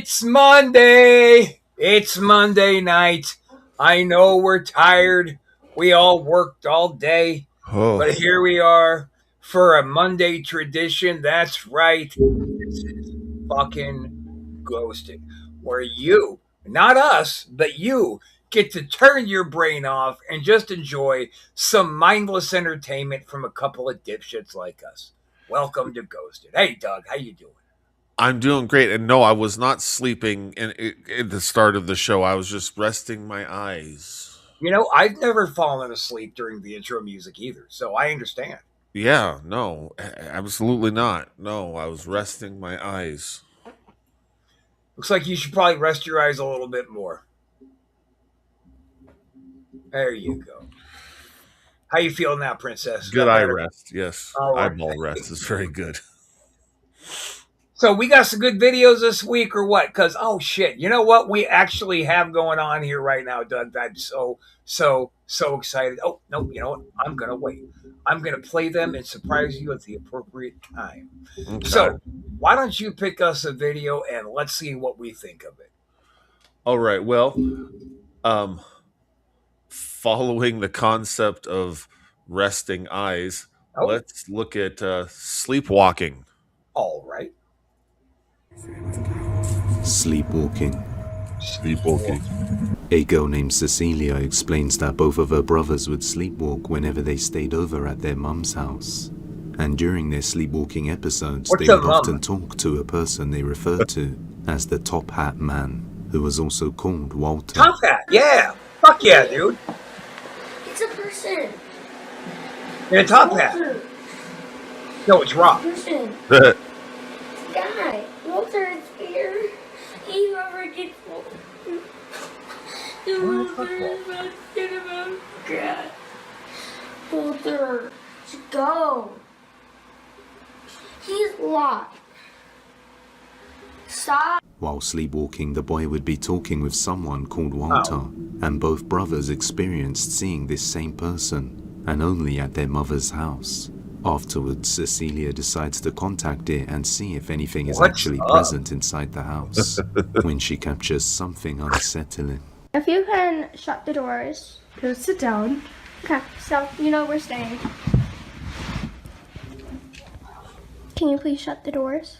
It's Monday. It's Monday night. I know we're tired. We all worked all day. Oh, But here we are for a Monday tradition. That's right. This is fucking Ghosted. Where you, not us, but you, get to turn your brain off and just enjoy some mindless entertainment from a couple of dipshits like us. Welcome to Ghosted. Hey, Doug, how you doing? I'm doing great. And no, I was not sleeping in the start of the show. I was just resting my eyes. You know, I've never fallen asleep during the intro music either, so I understand. Yeah, no, absolutely not. No, I was resting my eyes. Looks like you should probably rest your eyes a little bit more. There you go. How you feeling now, Princess? Good eye rest. Yes, All right. eyeball rest is very good. So we got some good videos this week, or what? Because oh shit, you know what we actually have going on here right now, Doug? I'm so excited. Oh no, you know what? I'm gonna wait. I'm gonna play them and surprise you at the appropriate time. Okay. So why don't you pick us a video and let's see what we think of it. All right. Well, following the concept of resting eyes, let's look at sleepwalking. All right. Sleepwalking. Sleepwalking. A girl named Cecilia explains that both of her brothers would sleepwalk whenever they stayed over at their mum's house. And during their sleepwalking episodes, they would often talk to a person they referred to as the Top Hat Man, who was also called Walter. Top Hat, yeah. Fuck yeah, dude. It's a person. In a top hat. No, it's Rob. Person. It's a guy. Walter is here. He never gets Walter, let's go. He's locked. Stop. While sleepwalking, the boy would be talking with someone called Walter, and both brothers experienced seeing this same person, and only at their mother's house. Afterwards, Cecilia decides to contact it and see if anything is actually present inside the house, when she captures something unsettling. If you can shut the doors. Go sit down. Okay, so you know we're staying. Can you please shut the doors?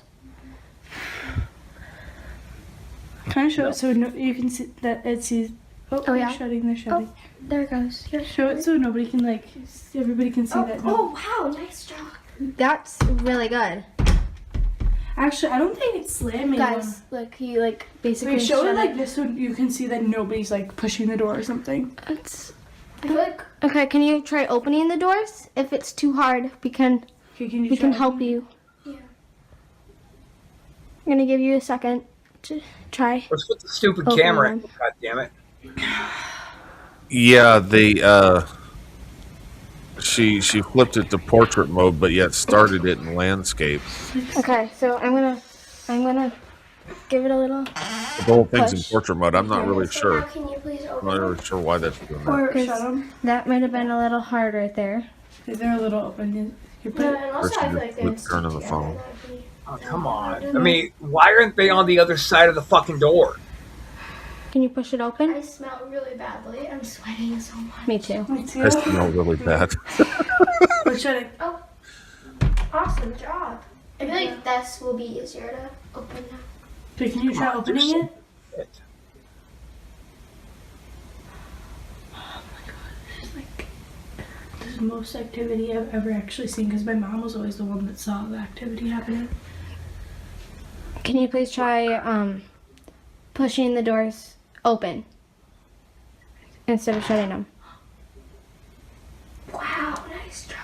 Can I show it so you can see that it sees? Oh yeah. They're shutting. Oh, there it goes. Show it so nobody can everybody can see that. Oh wow, nice job. That's really good. Actually, I don't think it's slamming. Guys, he basically. Wait, show it like this so you can see that nobody's pushing the door or something. Okay, can you try opening the doors? If it's too hard, we can help you. Yeah. I'm gonna give you a second to try. Let's put the stupid camera in. God damn it. Yeah, she flipped it to portrait mode, but yet started it in landscape. Okay, so I'm gonna give it a little. The whole thing's in portrait mode. I'm not really sure. Can you please open I'm not really sure why that's doing that. Or shut them. That might have been a little hard right there. They're a little open. First, you turn on the phone. Oh, come on. I mean, why aren't they on the other side of the fucking door? Can you push it open? I smell really badly. I'm sweating so much. Me too. I smell really bad. We're shutting. Oh, awesome job. I feel like this will be easier to open now. So can you try opening it? Oh my god, this is the most activity I've ever actually seen because my mom was always the one that saw the activity happening. Can you please try pushing the doors open instead of shutting them? Wow, nice job.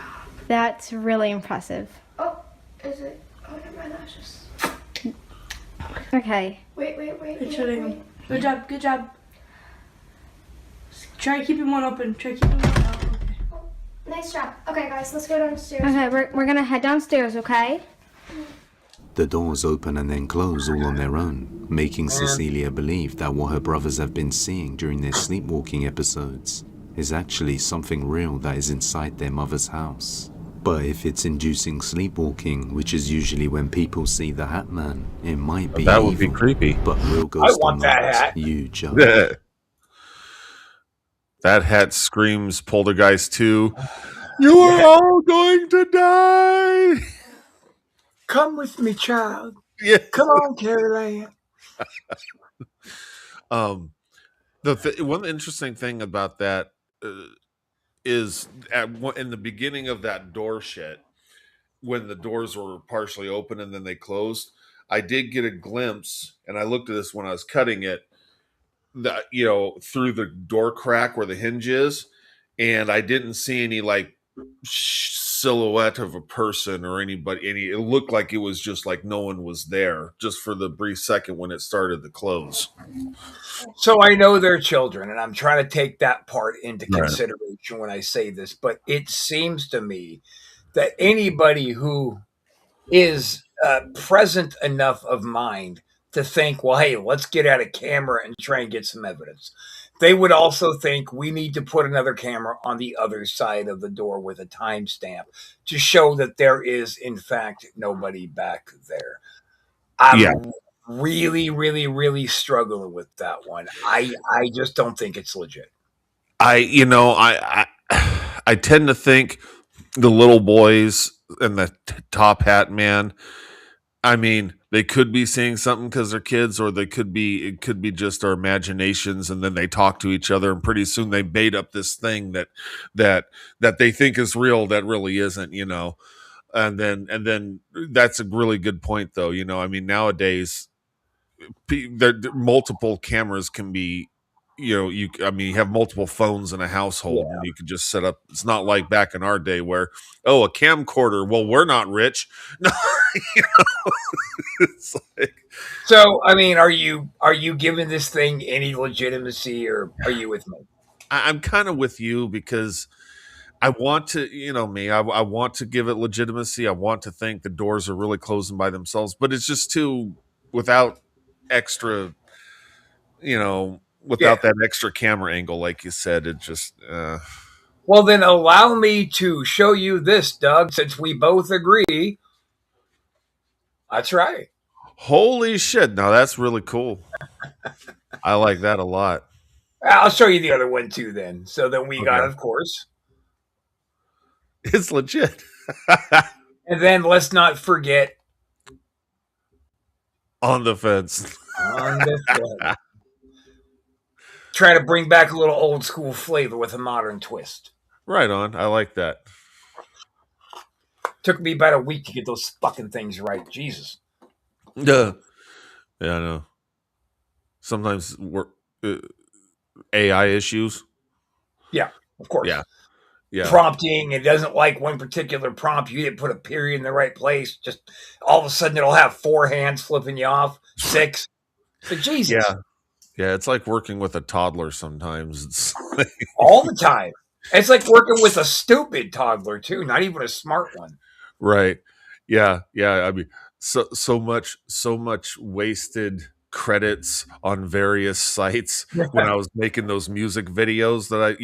That's really impressive. Oh, is it? Oh, never mind. That's just. Okay. Wait. It's shutting them. Good job. Try keeping one open. Okay. Oh, nice job. Okay, guys, let's go downstairs. Okay, we're gonna head downstairs, okay? The doors open and then close all on their own, making Cecilia believe that what her brothers have been seeing during their sleepwalking episodes is actually something real that is inside their mother's house. But if it's inducing sleepwalking, which is usually when people see the Hat Man, it might be That would be evil. creepy. But real ghost or want that not, hat. you judge. That hat screams Poltergeist 2. You are all going to die. Come with me, child. Yeah. Come on, Carrie Ann. One interesting thing about that is in the beginning of that door shit, when the doors were partially open and then they closed, I did get a glimpse, and I looked at this when I was cutting it, that through the door crack where the hinge is, and I didn't see any like silhouette of a person or anybody. It looked like it was just like no one was there, just for the brief second when it started to close. So I know they're children, and I'm trying to take that part into consideration when I say this, but it seems to me that anybody who is present enough of mind to think, well, hey, let's get out a camera and try and get some evidence. They would also think we need to put another camera on the other side of the door with a timestamp to show that there is, in fact, nobody back there. I'm really, really, really struggling with that one. I just don't think it's legit. I tend to think the little boys and the top hat man, I mean, they could be seeing something because they're kids, or it could be just our imaginations, and then they talk to each other, and pretty soon they bait up this thing that they think is real that really isn't, and then that's a really good point, though. I mean, nowadays multiple cameras can be, you have multiple phones in a household, and you can just set up. It's not like back in our day where, a camcorder. Well, we're not rich. No, it's like, so, I mean, are you giving this thing any legitimacy, or are you with me? I'm kind of with you, because I want to, I want to give it legitimacy. I want to think the doors are really closing by themselves, but it's just too, without extra, without that extra camera angle, like you said, it just. Well, then allow me to show you this, Doug, since we both agree. That's right. Holy shit. Now that's really cool. I like that a lot. I'll show you the other one too then. So then we got, of course. It's legit. And then let's not forget. On the fence. On the fence. Try to bring back a little old school flavor with a modern twist. Right on. I like that. Took me about a week to get those fucking things right. Jesus. Yeah, I know. Sometimes we're AI issues. Yeah, of course. Yeah. Prompting, it doesn't like one particular prompt. You didn't put a period in the right place. Just all of a sudden it'll have 4 hands flipping you off, 6. So Jesus. Yeah, it's like working with a toddler sometimes. It's like all the time. It's like working with a stupid toddler too, not even a smart one. Right. Yeah. I mean, so much wasted credits on various sites when I was making those music videos that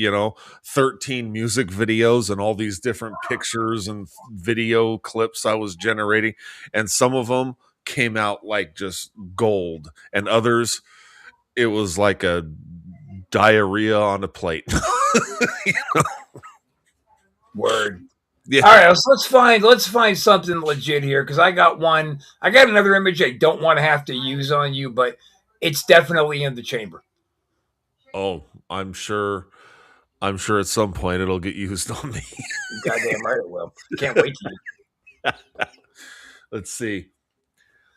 13 music videos and all these different pictures and video clips I was generating, and some of them came out like just gold, and others it was like a diarrhea on a plate. Word. Yeah. All right, so let's find something legit here, because I got another image I don't want to have to use on you, but it's definitely in the chamber. Oh, I'm sure at some point it'll get used on me. Goddamn right it will. Can't wait to. Let's see.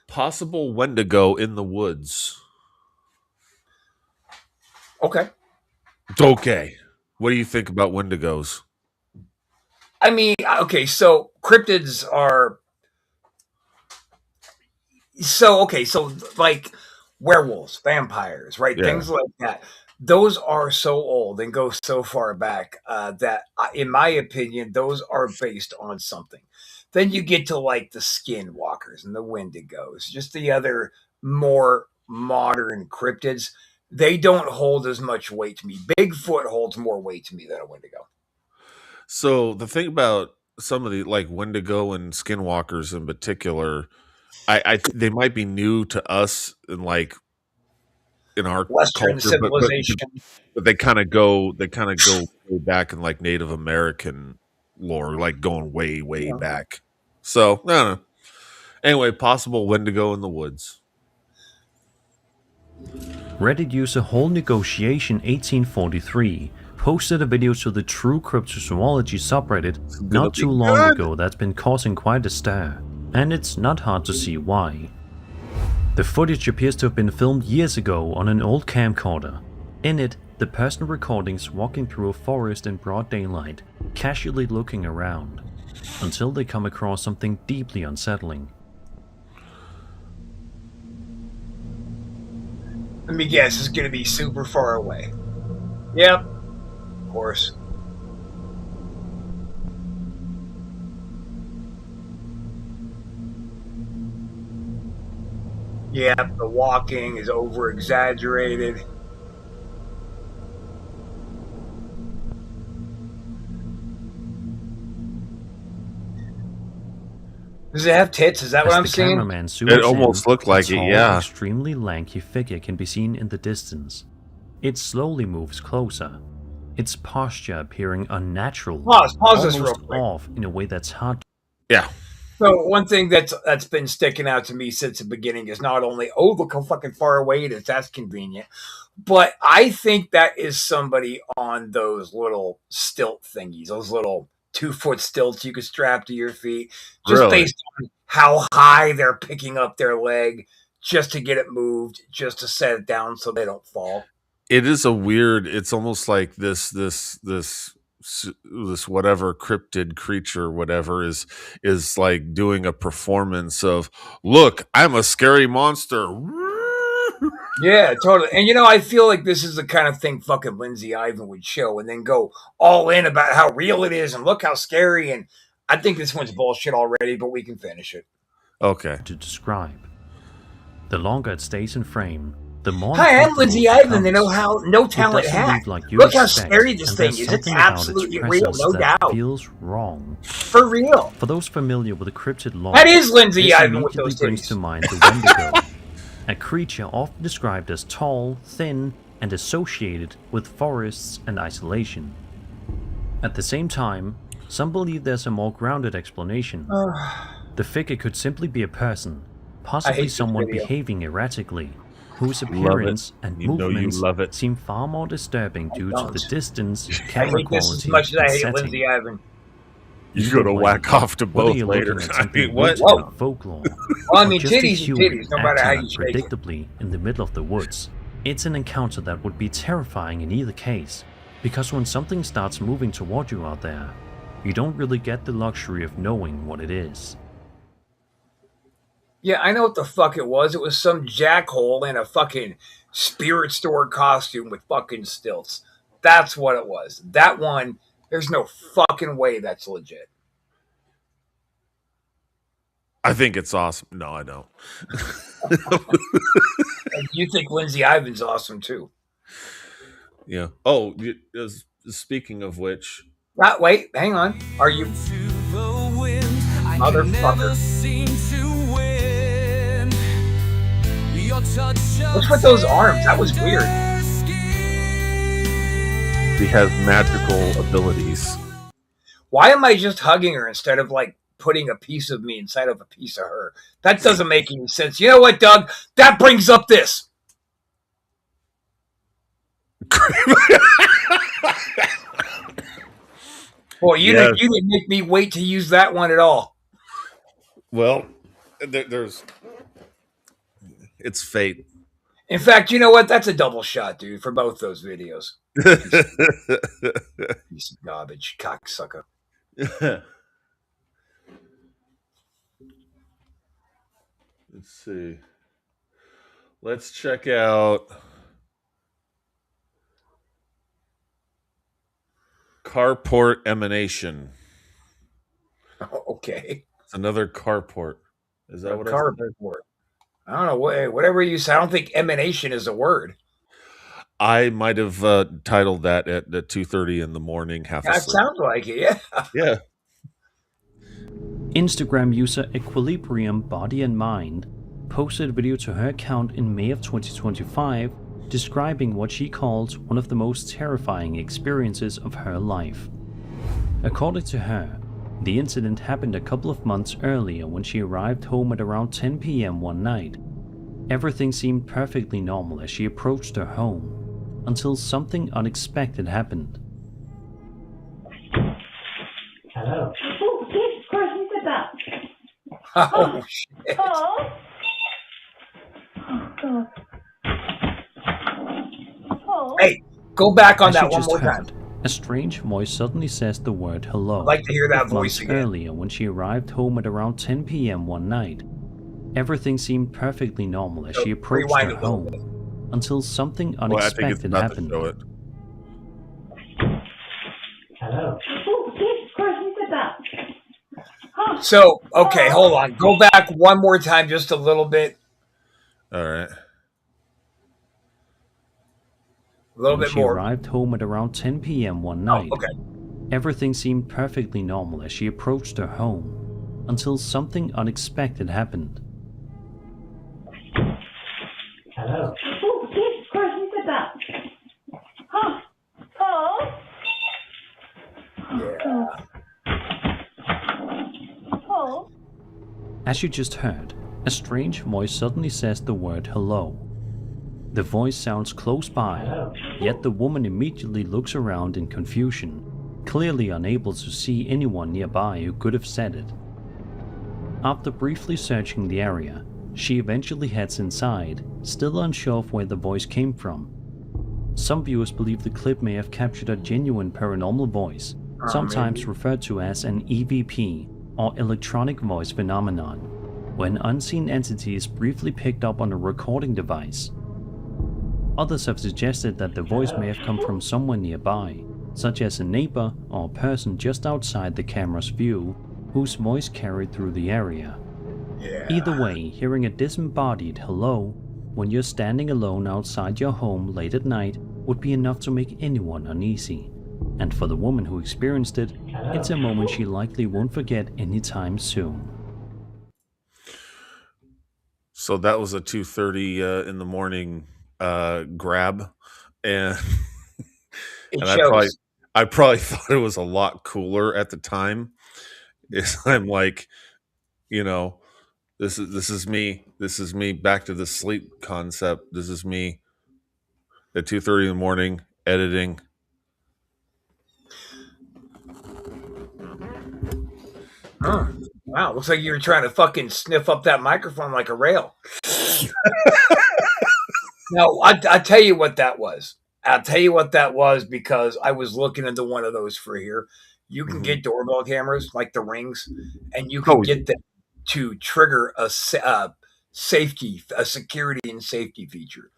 Possible Wendigo in the woods. Okay. What do you think about Wendigos? I mean, okay, so cryptids are so like werewolves, vampires, right? Yeah. Things like that. Those are so old and go so far back that, in my opinion, those are based on something. Then you get to like the skinwalkers and the Wendigos, just the other more modern cryptids. They don't hold as much weight to me. Bigfoot holds more weight to me than a Wendigo. So the thing about some of the like Wendigo and Skinwalkers in particular, they might be new to us and like in our Western culture, civilization. but they kind of go way back in like Native American lore, like going way back. So I don't know. Anyway, possible Wendigo in the woods. Reddit user Whole Negotiation 1843 posted a video to the True Cryptozoology subreddit not too long ago that's been causing quite a stir, and it's not hard to see why. The footage appears to have been filmed years ago on an old camcorder. In it, the person recording is walking through a forest in broad daylight, casually looking around, until they come across something deeply unsettling. Let me guess, it's going to be super far away. Yep, of course. Yep, the walking is over-exaggerated. Does it have tits? Is that what I'm seeing? It almost looked like it, yeah. Extremely lanky figure can be seen in the distance. It slowly moves closer, its posture appearing unnatural, pause this real quick. Off in a way that's hard to... Yeah. So one thing that's been sticking out to me since the beginning is not only, oh, look how fucking far away it is, that's convenient, but I think that is somebody on those little stilt thingies, those little 2-foot stilts you could strap to your feet, just based on how high they're picking up their leg, just to get it moved, just to set it down so they don't fall. It is a weird. It's almost like this whatever cryptid creature, whatever is like doing a performance of, look, I'm a scary monster. Yeah, totally. And I feel like this is the kind of thing fucking Lindsay Ivan would show and then go all in about how real it is and look how scary. And I think this one's bullshit already, but we can finish it. Okay. To describe. The longer it stays in frame, the more... Hi, I'm Lindsay Ivan. They know how no talent hack. Look how scary this thing is. It's absolutely real, no doubt. Feels wrong. For real. For those familiar with the cryptid lore, that is Lindsay Ivan with those brings to mind the Wendigo. A creature often described as tall, thin, and associated with forests and isolation. At the same time, some believe there's a more grounded explanation. The figure could simply be a person, possibly someone behaving erratically, whose appearance and movements seem far more disturbing due to the distance, camera quality, as much as I hate Lindsay Ivan. You're gonna whack off to both later. I mean, what? Folklore. Well, I mean, titties, no matter how you shake it. Predictably in the middle of the woods. It's an encounter that would be terrifying in either case, because when something starts moving toward you out there, you don't really get the luxury of knowing what it is. Yeah, I know what the fuck it was. It was some jackhole in a fucking spirit store costume with fucking stilts. That's what it was. That one... There's no fucking way that's legit. I think it's awesome. No, I don't. You think Lindsay Ivan's awesome too? Yeah. Oh, speaking of which... Wait, hang on. Are you... Motherfucker. What's with those arms? That was weird. He has magical abilities. Why am I just hugging her instead of like putting a piece of me inside of a piece of her? That doesn't make any sense. You know what, Doug? That brings up this. Boy, you didn't make me wait to use that one at all. Well, it's fate. In fact, you know what? That's a double shot, dude, for both those videos. Piece of garbage, cocksucker. Let's see. Let's check out Carport Emanation. Okay. It's another carport. Is that what carport? I don't know. Whatever you say. I don't think emanation is a word. I might have titled that at 2:30 in the morning. That sounds like it. Yeah. Yeah. Instagram user Equilibrium Body and Mind posted a video to her account in May of 2025 describing what she calls one of the most terrifying experiences of her life. According to her, the incident happened a couple of months earlier when she arrived home at around 10 p.m. one night. Everything seemed perfectly normal as she approached her home, until something unexpected happened. Hello. Oh, Jesus Christ, who said that? Oh, shit. Oh. Oh, God. Oh. Hey, go back on As that you one just more heard, time. a strange voice suddenly says the word hello. I'd like to hear that voice months again. earlier when she arrived home at around 10 p.m. one night. Everything seemed perfectly normal as she approached rewind her a little home, bit. until something Well, I think it's unexpected about happened. to show it. Hello. Oh, Jesus Christ, who said that? Oh. So, okay, hold on. Go back one more time, just a little bit. All right. A little When bit she more. arrived home at around 10 p.m. one Oh, night, okay. everything seemed perfectly normal as she approached her home, until something unexpected happened. Hello. Oh, Jesus Christ, who said that? Oh. Oh. Yeah. Oh. As you just heard, a strange voice suddenly says the word hello. The voice sounds close by, yet the woman immediately looks around in confusion, clearly unable to see anyone nearby who could have said it. After briefly searching the area, she eventually heads inside, still unsure of where the voice came from. Some viewers believe the clip may have captured a genuine paranormal voice, sometimes referred to as an EVP, or electronic voice phenomenon, when unseen entity is briefly picked up on a recording device. Others have suggested that the voice may have come from someone nearby, such as a neighbor or a person just outside the camera's view, whose voice carried through the area. Yeah. Either way, hearing a disembodied hello when you're standing alone outside your home late at night would be enough to make anyone uneasy. And for the woman who experienced it, it's a moment she likely won't forget anytime soon. So that was a 2:30 in the morning grab, and It and shows. I probably thought it was a lot cooler at the time. I'm like, you know, this is me back to the sleep concept. This is me at 2:30 in the morning editing. Huh. Wow, looks like you were trying to fucking sniff up that microphone like a rail. No, I'll tell you what that was. I'll tell you what that was because I was looking into one of those for here. You can get doorbell cameras like the Rings, and you can get them to trigger a safety, a security and safety feature,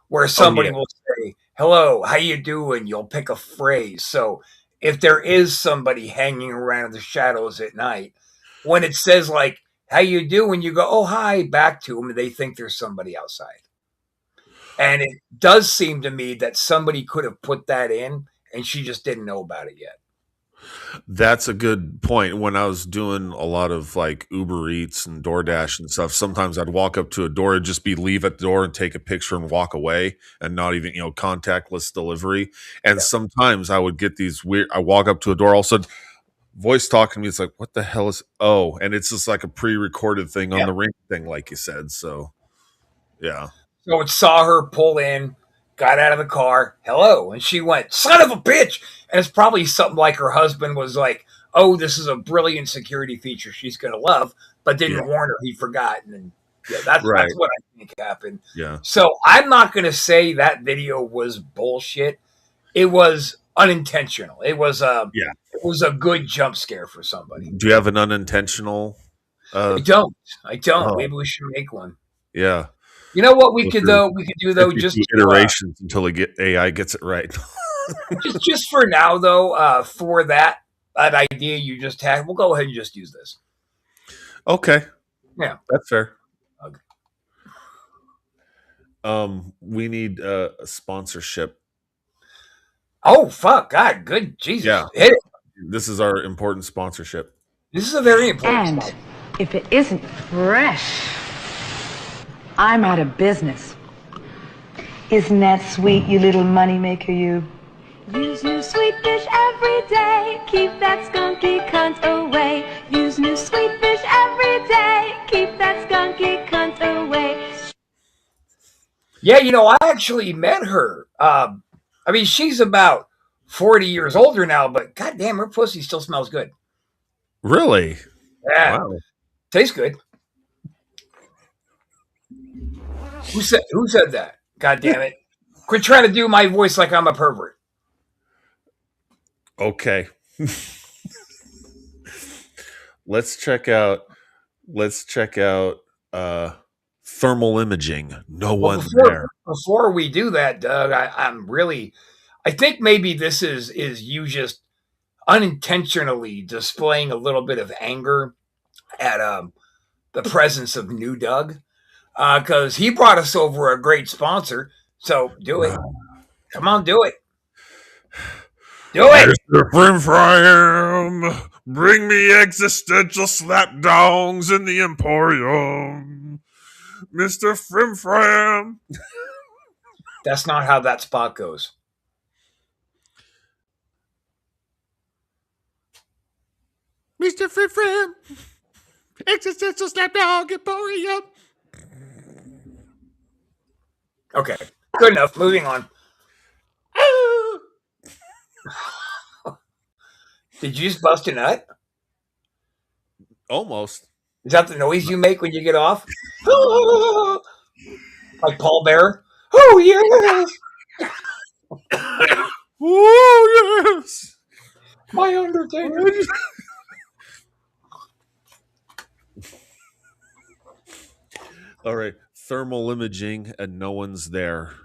where somebody will say, "Hello, how you doing?" You'll pick a phrase. So if there is somebody hanging around in the shadows at night, when it says like "How you doing?" you go, "Oh, hi," back to them, and they think there's somebody outside. And it does seem to me that somebody could have put that in, and she just didn't know about it yet. That's a good point. When I was doing a lot of like Uber Eats and DoorDash and stuff, sometimes I'd walk up to a door and just leave at the door and take a picture and walk away and not even, contactless delivery. And sometimes I would get these weird, I walk up to a door, all of a sudden voice talking to me. It's like, what the hell is, and it's just like a pre-recorded thing on the Ring thing, like you said. So yeah. So it saw her pull in, got out of the car, hello, and she went, "Son of a bitch!" And it's probably something like her husband was like, "Oh, this is a brilliant security feature she's going to love," but didn't warn her, he forgot. And that's what I think happened. Yeah. So I'm not going to say that video was bullshit. It was unintentional. It was it was a good jump scare for somebody. Do you have an unintentional? I don't. Oh. Maybe we should make one. Yeah. You know what we could do though, just iterations until AI gets it right. just for now though, for that idea you just had, we'll go ahead and just use this. Okay. Yeah, that's fair. Okay. We need a sponsorship. Oh fuck, God, good Jesus, yeah. hit it. This is our important sponsorship. This is a very important And spot. if it isn't fresh, I'm out of business. Isn't that sweet, you little moneymaker, you? Use new sweet fish every day. Keep that skunky cunt away. Use new sweet fish every day. Keep that skunky cunt away. Yeah, I actually met her. I mean, she's about 40 years older now, but goddamn, her pussy still smells good. Really? Yeah. Wow. Tastes good. Who said that? God damn it. Quit trying to do my voice like I'm a pervert. Okay. Let's check out thermal imaging. No one's there. Before we do that, Doug, I think maybe this is you just unintentionally displaying a little bit of anger at the presence of New Doug, because he brought us over a great sponsor. So do it. Come on, do it. Do it. Mr. Frim bring me existential slapdongs in the Emporium. Mr. Frim. That's not how that spot goes. Mr. Frim, existential slapdog Emporium. Okay, good enough. Moving on. Did you just bust a nut? Almost. Is that the noise you make when you get off? Like Paul Bear? Oh, yes! Oh, yes! My Undertaker. All right. Thermal imaging and no one's there.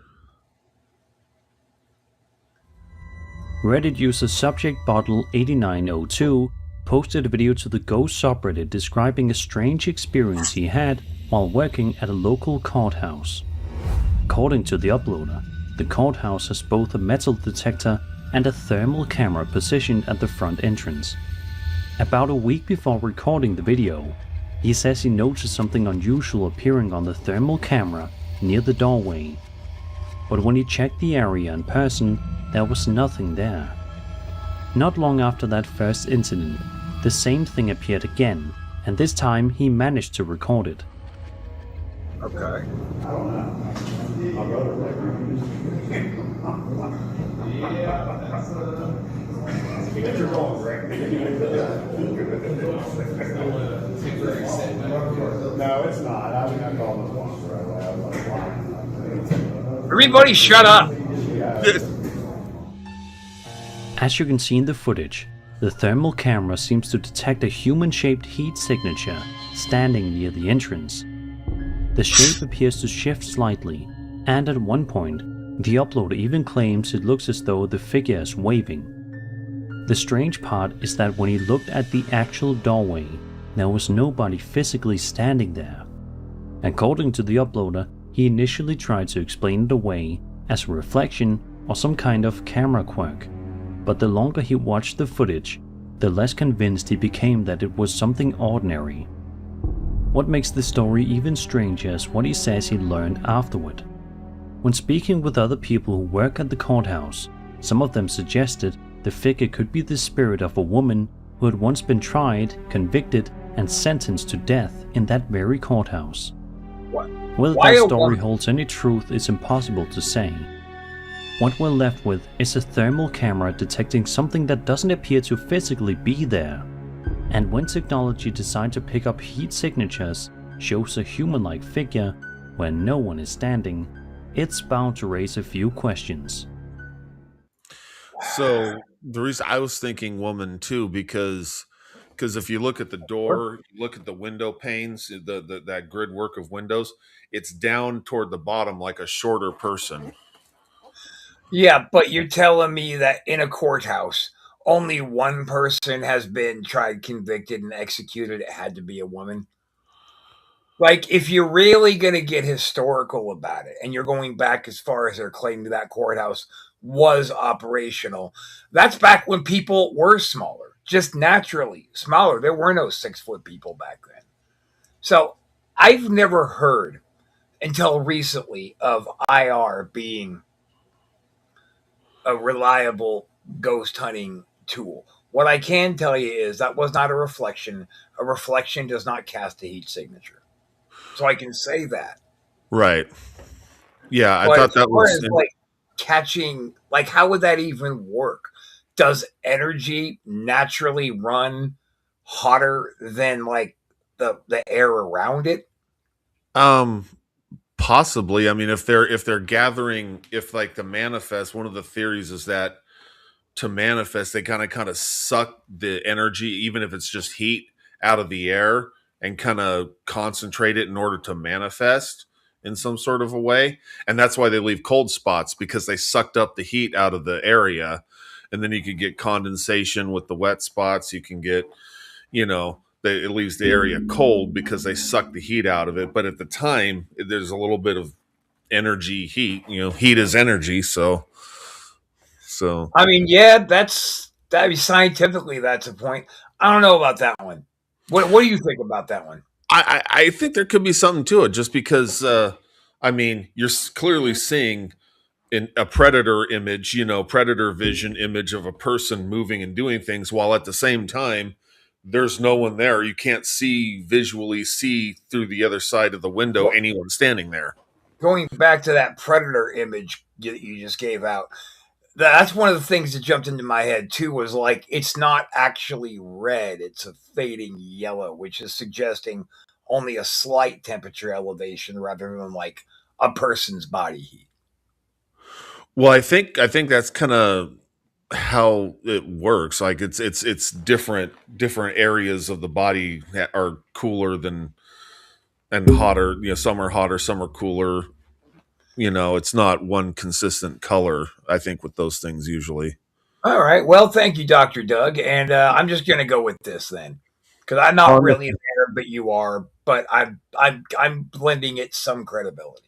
Reddit user subject bottle 8902 posted a video to the Ghost subreddit describing a strange experience he had while working at a local courthouse. According to the uploader, the courthouse has both a metal detector and a thermal camera positioned at the front entrance. About a week before recording the video, he says he noticed something unusual appearing on the thermal camera near the doorway. But when he checked the area in person, there was nothing there. Not long after that first incident, the same thing appeared again, and this time he managed to record it. Okay. No, it's not. I called this once right. Everybody shut up. As you can see in the footage, the thermal camera seems to detect a human-shaped heat signature standing near the entrance. The shape appears to shift slightly, and at one point, the uploader even claims it looks as though the figure is waving. The strange part is that when he looked at the actual doorway, there was nobody physically standing there. According to the uploader, he initially tried to explain it away as a reflection or some kind of camera quirk, but the longer he watched the footage, the less convinced he became that it was something ordinary. What makes the story even stranger is what he says he learned afterward. When speaking with other people who work at the courthouse, some of them suggested the figure could be the spirit of a woman who had once been tried, convicted, and sentenced to death in that very courthouse. Whether that story holds any truth is impossible to say. What we're left with is a thermal camera detecting something that doesn't appear to physically be there. And when technology decides to pick up heat signatures, shows a human-like figure where no one is standing, it's bound to raise a few questions. So the reason I was thinking woman too, because if you look at the door, you look at the window panes, that grid work of windows, it's down toward the bottom like a shorter person. Yeah, but you're telling me that in a courthouse, only one person has been tried, convicted, and executed. It had to be a woman. Like, if you're really going to get historical about it, and you're going back as far as their claim to that courthouse was operational, that's back when people were smaller. just naturally smaller. There were no 6 foot people back then. So I've never heard until recently of IR being a reliable ghost hunting tool. What I can tell you is that was not a reflection. A reflection does not cast a heat signature. So I can say that. Right. Yeah, I But thought as that far was as like catching, like how would that even work? Does energy naturally run hotter than like the air around it? possibly. I mean, if they're gathering, if like the manifest, one of the theories is that to manifest, they kind of suck the energy, even if it's just heat, out of the air and kind of concentrate it in order to manifest in some sort of a way. And that's why they leave cold spots, because they sucked up the heat out of the area. And then you could get condensation with the wet spots. You can get, it leaves the area cold because they suck the heat out of it. But at the time, there's a little bit of energy heat. Heat is energy. So I mean, yeah, scientifically that's a point. I don't know about that one. What do you think about that one? I think there could be something to it, just because I mean, you're clearly seeing in a predator image, predator vision image of a person moving and doing things, while at the same time there's no one there. You can't visually see through the other side of the window anyone standing there. Going back to that predator image that you just gave out, that's one of the things that jumped into my head too, was like, it's not actually red, it's a fading yellow, which is suggesting only a slight temperature elevation rather than like a person's body heat. Well, I think that's kind of how it works. Like it's different areas of the body that are cooler than and hotter. Some are hotter, some are cooler. It's not one consistent color, I think, with those things usually. All right. Well, thank you, Dr. Doug. And I'm just going to go with this then, because I'm not really there, but you are. But I'm blending it some credibility.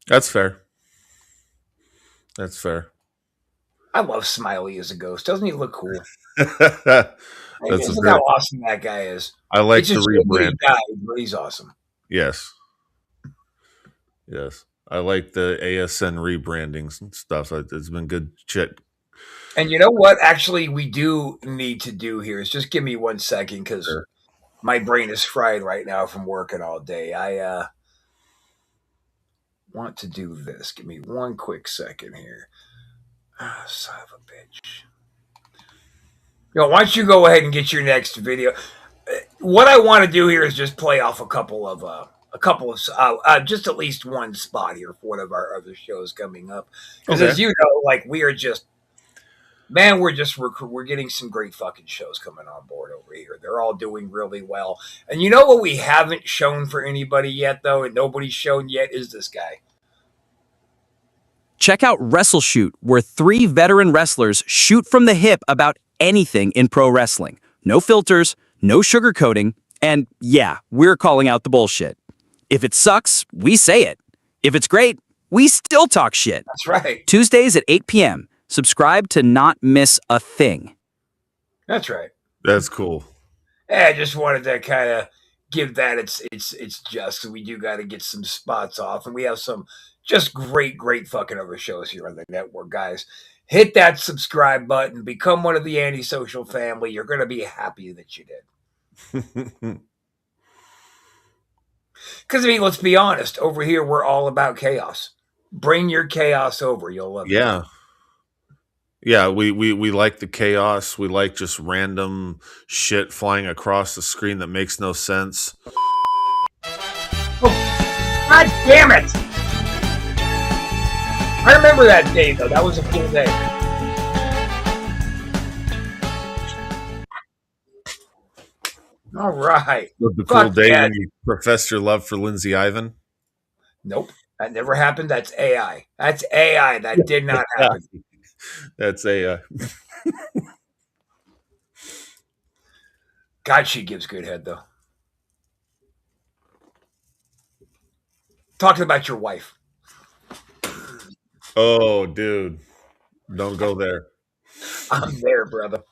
That's fair. That's fair. I love Smiley as a ghost. Doesn't he look cool? Isn't how awesome that guy is? I like the rebrand. But he's awesome. Yes. I like the ASN rebrandings and stuff. It's been good shit. And you know what? Actually, we do need to do here is just give me 1 second, because my brain is fried right now from working all day. I want to do this. Give me 1 quick second here. Son of a bitch. Why don't you go ahead and get your next video? What I want to do here is just play off a couple of just at least one spot here for one of our other shows coming up. Because as you know, like, we are just, man, we're getting some great fucking shows coming on board over here. They're all doing really well. And you know what we haven't shown for anybody yet, though, and nobody's shown yet, is this guy. Check out WrestleShoot, where 3 veteran wrestlers shoot from the hip about anything in pro wrestling. No filters, no sugarcoating, and yeah, we're calling out the bullshit. If it sucks, we say it. If it's great, we still talk shit. That's right. Tuesdays at 8 p.m. Subscribe to not miss a thing. That's right. That's cool. Yeah, I just wanted to kind of give that it's just, we do got to get some spots off, and we have some just great fucking other shows here on the network, guys. Hit that subscribe button, become one of the Antisocial family. You're going to be happy that you did. Because, I mean, let's be honest. Over here, we're all about chaos. Bring your chaos over. You'll love it. Yeah. Yeah, we like the chaos. We like just random shit flying across the screen that makes no sense. Oh, God damn it! I remember that day, though. That was a cool day. All right. The cool day when you professed your love for Lindsay Ivan? Nope. That never happened. That's AI. That's AI. That did not happen. That's AI. God, she gives good head, though. Talking about your wife. Oh, dude. Don't go there. I'm there, brother.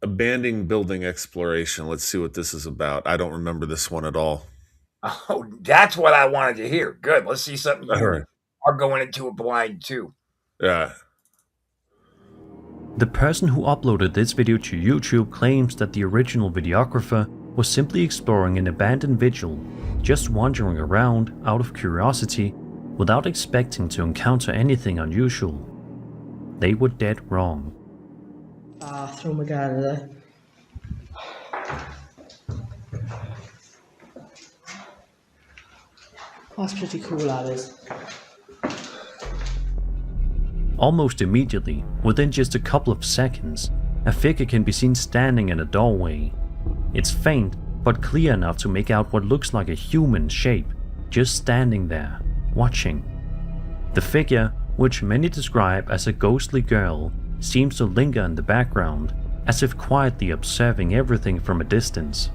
Abandoned building exploration. Let's see what this is about. I don't remember this one at all. Oh, that's what I wanted to hear. Good. Let's see something you Alright. are going into a blind too. Yeah. The person who uploaded this video to YouTube claims that the original videographer was simply exploring an abandoned vigil, just wandering around out of curiosity without expecting to encounter anything unusual. They were dead wrong. Throw my guy out of there. That's pretty cool, that is. Almost immediately, within just a couple of seconds, a figure can be seen standing in a doorway. It's faint, but clear enough to make out what looks like a human shape, just standing there, watching. The figure, which many describe as a ghostly girl, seems to linger in the background, as if quietly observing everything from a distance.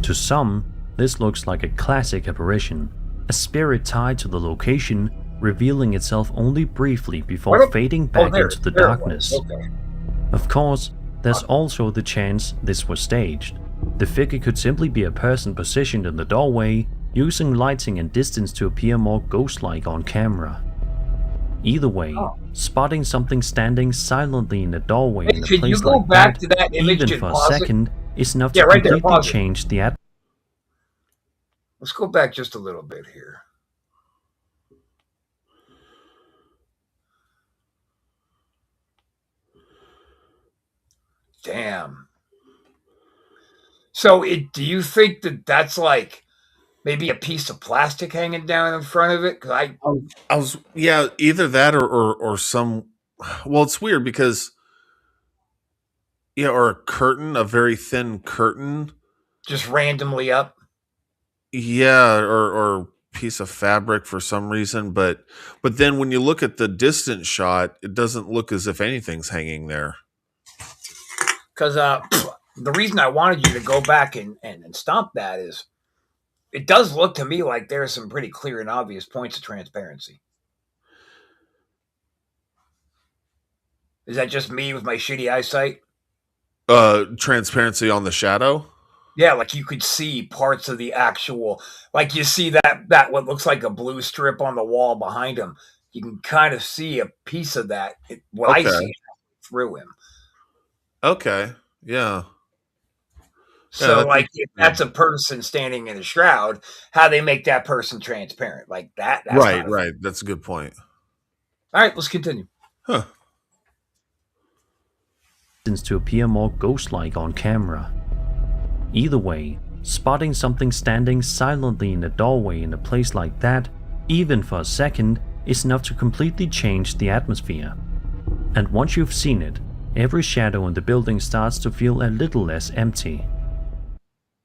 To some, this looks like a classic apparition, a spirit tied to the location, revealing itself only briefly before fading back into the darkness. Okay. Of course, there's also the chance this was staged. The figure could simply be a person positioned in the doorway, using lighting and distance to appear more ghost-like on camera. Either way, spotting something standing silently in a doorway in a Could place you go like back that, to that image even and for a pause it? second, is enough Yeah, to right there, completely pause it. change the atmosphere. Let's go back just a little bit here. Damn. So, do you think that that's like maybe a piece of plastic hanging down in front of it? Because I was either that or some. Well, it's weird because or a curtain, a very thin curtain, just randomly up. Yeah, or piece of fabric for some reason, but then when you look at the distant shot, it doesn't look as if anything's hanging there. Because the reason I wanted you to go back and stomp that is it does look to me like there are some pretty clear and obvious points of transparency. Is that just me with my shitty eyesight? Transparency on the shadow? Yeah, like you could see parts of the actual, like you see that what looks like a blue strip on the wall behind him. You can kind of see a piece of that. I see through him. Okay. Yeah. So, like, if that's a person standing in a shroud, how they make that person transparent? Like that? That's right. That's a good point. All right, let's continue. Huh. To appear more ghost-like on camera. Either way, spotting something standing silently in a doorway in a place like that, even for a second, is enough to completely change the atmosphere. And once you've seen it, every shadow in the building starts to feel a little less empty.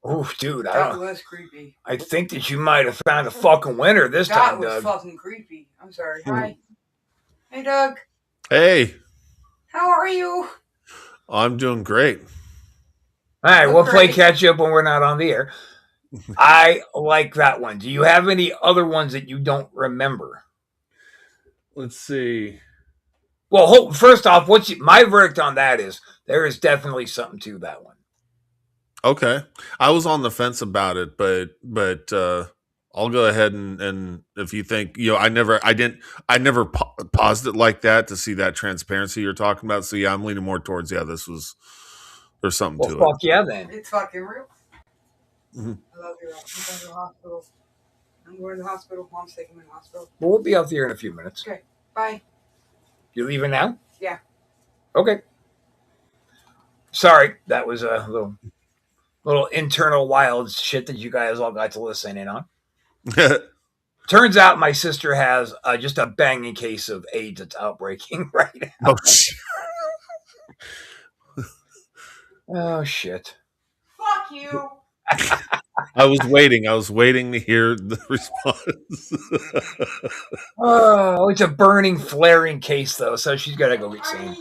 Oh, dude, That was creepy. I think that you might have found a fucking winner this time, That was Doug. fucking creepy. I'm sorry. Hi. Hey, Doug. Hey, How are you? I'm doing great. All right, we'll play catch up when we're not on the air. I like that one. Do you have any other ones that you don't remember? Let's see. Well, first off, my verdict on that is there is definitely something to that one. Okay. I was on the fence about it, but I'll go ahead and if you think, I never paused it like that to see that transparency you're talking about. So yeah, I'm leaning more towards, there's something to it. Fuck yeah, then. It's fucking real. Mm-hmm. I love you. I'm going to the hospital. I'm going to the hospital. Mom's taking me to the hospital. Well, we'll be out there in a few minutes. Okay. Bye. You leaving now? Yeah. Okay. Sorry, that was a little internal wild shit that you guys all got to listen in on. Turns out my sister has just a banging case of AIDS that's outbreaking right now. Oh, shit. Fuck you. I was waiting to hear the response. Oh, it's a burning, flaring case, though, so she's got to go get seen.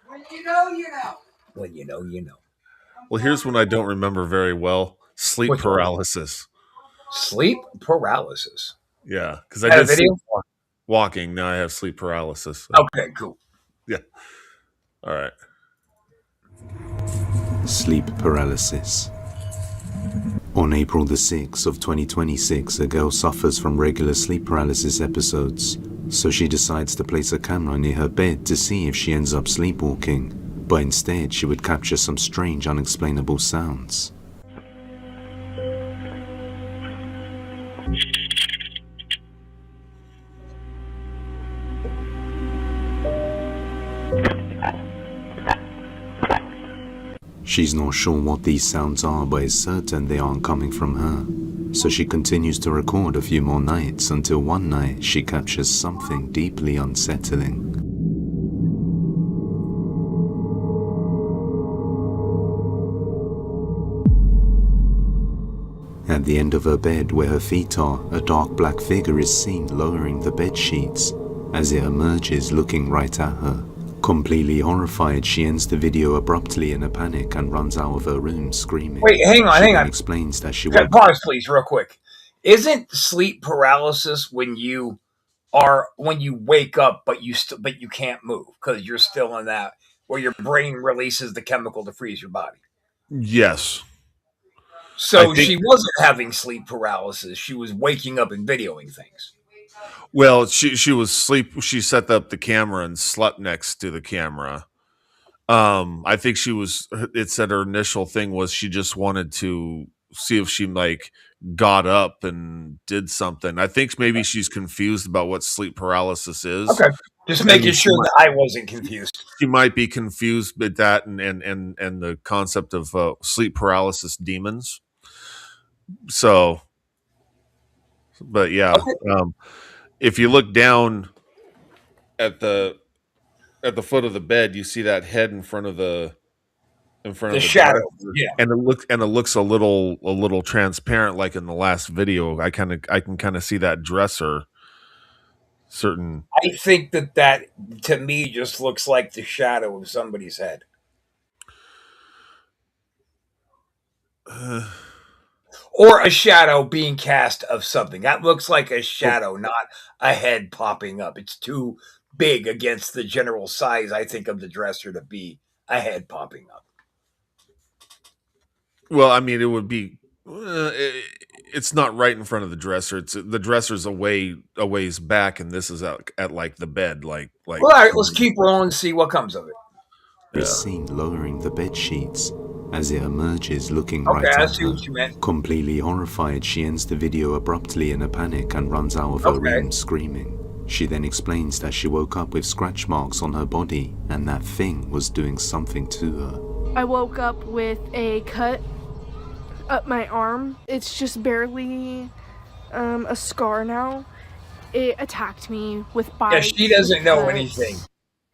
When you know, you know. When you know, you know. Well, here's one I don't remember very well. Sleep paralysis. Sleep paralysis. Yeah, because I Had a did see video? walking. Now I have sleep paralysis. So. Okay, cool. Yeah. All right. Sleep paralysis. On April the 6th of 2026, a girl suffers from regular sleep paralysis episodes, so she decides to place a camera near her bed to see if she ends up sleepwalking, but instead she would capture some strange unexplainable sounds. She's not sure what these sounds are, but is certain they aren't coming from her. So she continues to record a few more nights until one night she captures something deeply unsettling. At the end of her bed where her feet are, a dark black figure is seen lowering the bed sheets as it emerges looking right at her. Completely horrified, she ends the video abruptly in a panic and runs out of her room screaming. Wait, hang on, She hang then on. explains that she Okay, woke pause, please, real quick. Isn't sleep paralysis when you wake up but you can't move because you're still in that where your brain releases the chemical to freeze your body? Yes. So she wasn't having sleep paralysis. She was waking up and videoing things. Well, she was sleep. She set up the camera and slept next to the camera. I think she was. It said her initial thing was she just wanted to see if she like got up and did something. I think maybe she's confused about what sleep paralysis is. Okay, just making sure that I wasn't confused. She might be confused with that and the concept of sleep paralysis demons. So, but yeah. Okay. If you look down at the foot of the bed, you see that head in front of the shadow, dresser. yeah, and it looks a little transparent, like in the last video. I can kind of see that dresser. I think that to me just looks like the shadow of somebody's head. Or a shadow being cast of something. That looks like a shadow, not a head popping up. It's too big against the general size, I think, of the dresser to be a head popping up. Well, I mean, it would be. It's not right in front of the dresser. The dresser's a ways back, and this is at like the bed, like. Well, all right, let's keep rolling and see what comes of it. is seen lowering the bed sheets as it emerges looking right at her. Completely horrified, she ends the video abruptly in a panic and runs out of her room screaming. She then explains that she woke up with scratch marks on her body and that thing was doing something to her. I woke up with a cut up my arm. It's just barely a scar now. It attacked me with bites. Yeah, she doesn't know anything.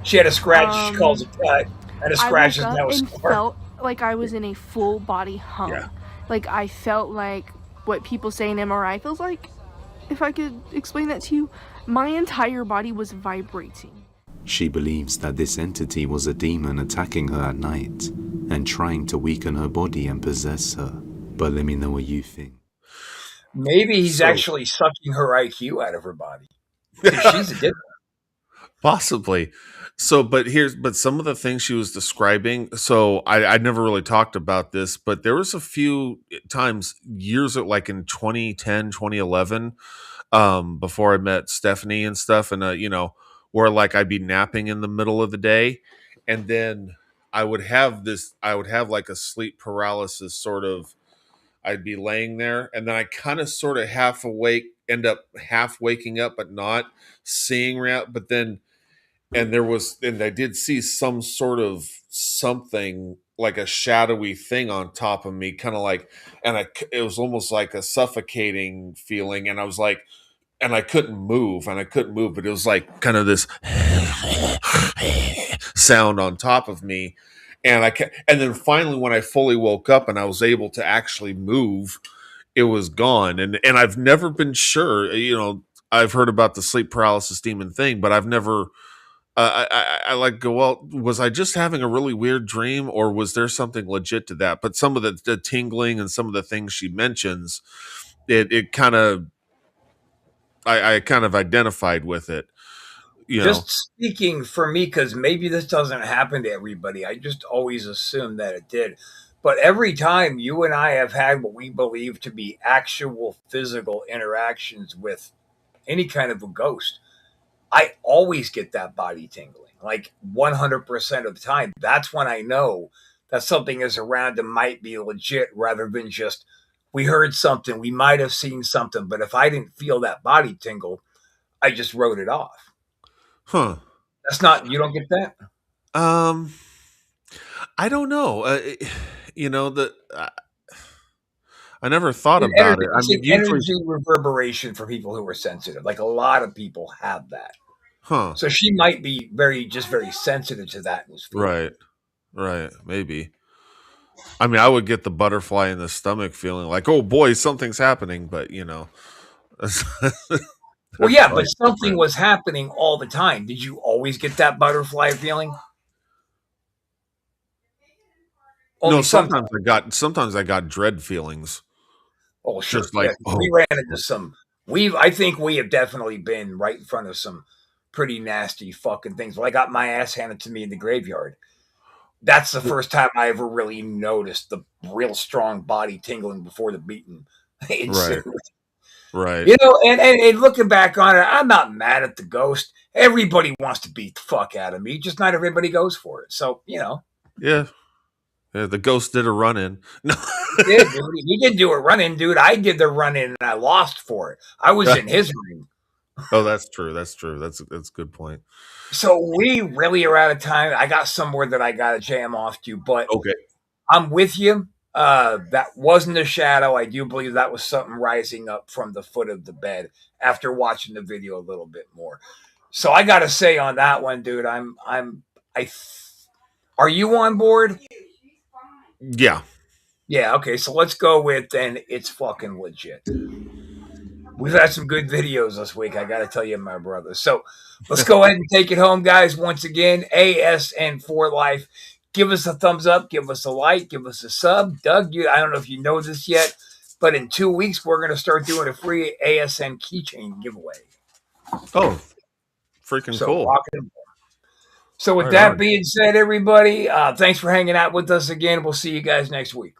She had a scratch, she calls it cut, and a scratch is now a scar. I felt like I was in a full body hum. Yeah. Like I felt like what people say in MRI feels like. If I could explain that to you, my entire body was vibrating. She believes that this entity was a demon attacking her at night and trying to weaken her body and possess her. But let me know what you think. Maybe he's actually sucking her IQ out of her body. She's a dick. Possibly. So, but some of the things she was describing. So I never really talked about this, but there was a few times years like in 2010, 2011, before I met Stephanie and stuff. And, where like I'd be napping in the middle of the day and then I would have like a sleep paralysis sort of, I'd be laying there and then I kind of sort of half awake, end up half waking up, but not seeing out. But then, and I did see some sort of something like a shadowy thing on top of me, kind of like, and it was almost like a suffocating feeling. And I was like, and I couldn't move, but it was like kind of this sound on top of me. And then finally, when I fully woke up and I was able to actually move, it was gone. And I've never been sure, I've heard about the sleep paralysis demon thing, but I've never, I like go, well, was I just having a really weird dream or was there something legit to that? But some of the tingling and some of the things she mentions it kind of I kind of identified with it. Just speaking for me, because maybe this doesn't happen to everybody. I just always assumed that it did. But every time you and I have had what we believe to be actual physical interactions with any kind of a ghost, I always get that body tingling, like 100% of the time. That's when I know that something is around and might be legit rather than just, we heard something, we might have seen something, but if I didn't feel that body tingle, I just wrote it off. Huh. That's not, you don't get that? I don't know. I never thought about it. I mean, energy reverberation for people who are sensitive. Like a lot of people have that. Huh. So she might be very sensitive to that. Right. Maybe. I mean, I would get the butterfly in the stomach feeling like, oh boy, something's happening, but well, yeah, but something was happening all the time. Did you always get that butterfly feeling? No, sometimes I got dread feelings. Oh, sure. Just like we ran into some. I think we have definitely been right in front of some pretty nasty fucking things. Well, I got my ass handed to me in the graveyard. That's the first time I ever really noticed the real strong body tingling before the beating ensued. Right. And looking back on it, I'm not mad at the ghost. Everybody wants to beat the fuck out of me. Just not everybody goes for it. So, Yeah, the ghost did a run-in. No. He didn't do a run-in, dude. I did the run-in and I lost for it. I was in his ring. Oh, that's true. That's a good point. So we really are out of time. I got somewhere that I got to jam off to, but okay, I'm with you. That wasn't a shadow. I do believe that was something rising up from the foot of the bed after watching the video a little bit more. So I got to say on that one, dude, are you on board? Yeah. Yeah, okay, so let's go with then it's fucking legit. We've had some good videos this week, I gotta tell you, my brother. So let's go ahead and take it home, guys. Once again, ASN for life. Give us a thumbs up, give us a like, give us a sub. Doug, I don't know if you know this yet, but in 2 weeks, we're going to start doing a free ASN keychain giveaway. Oh, freaking cool. So with that being said, everybody, thanks for hanging out with us again. We'll see you guys next week.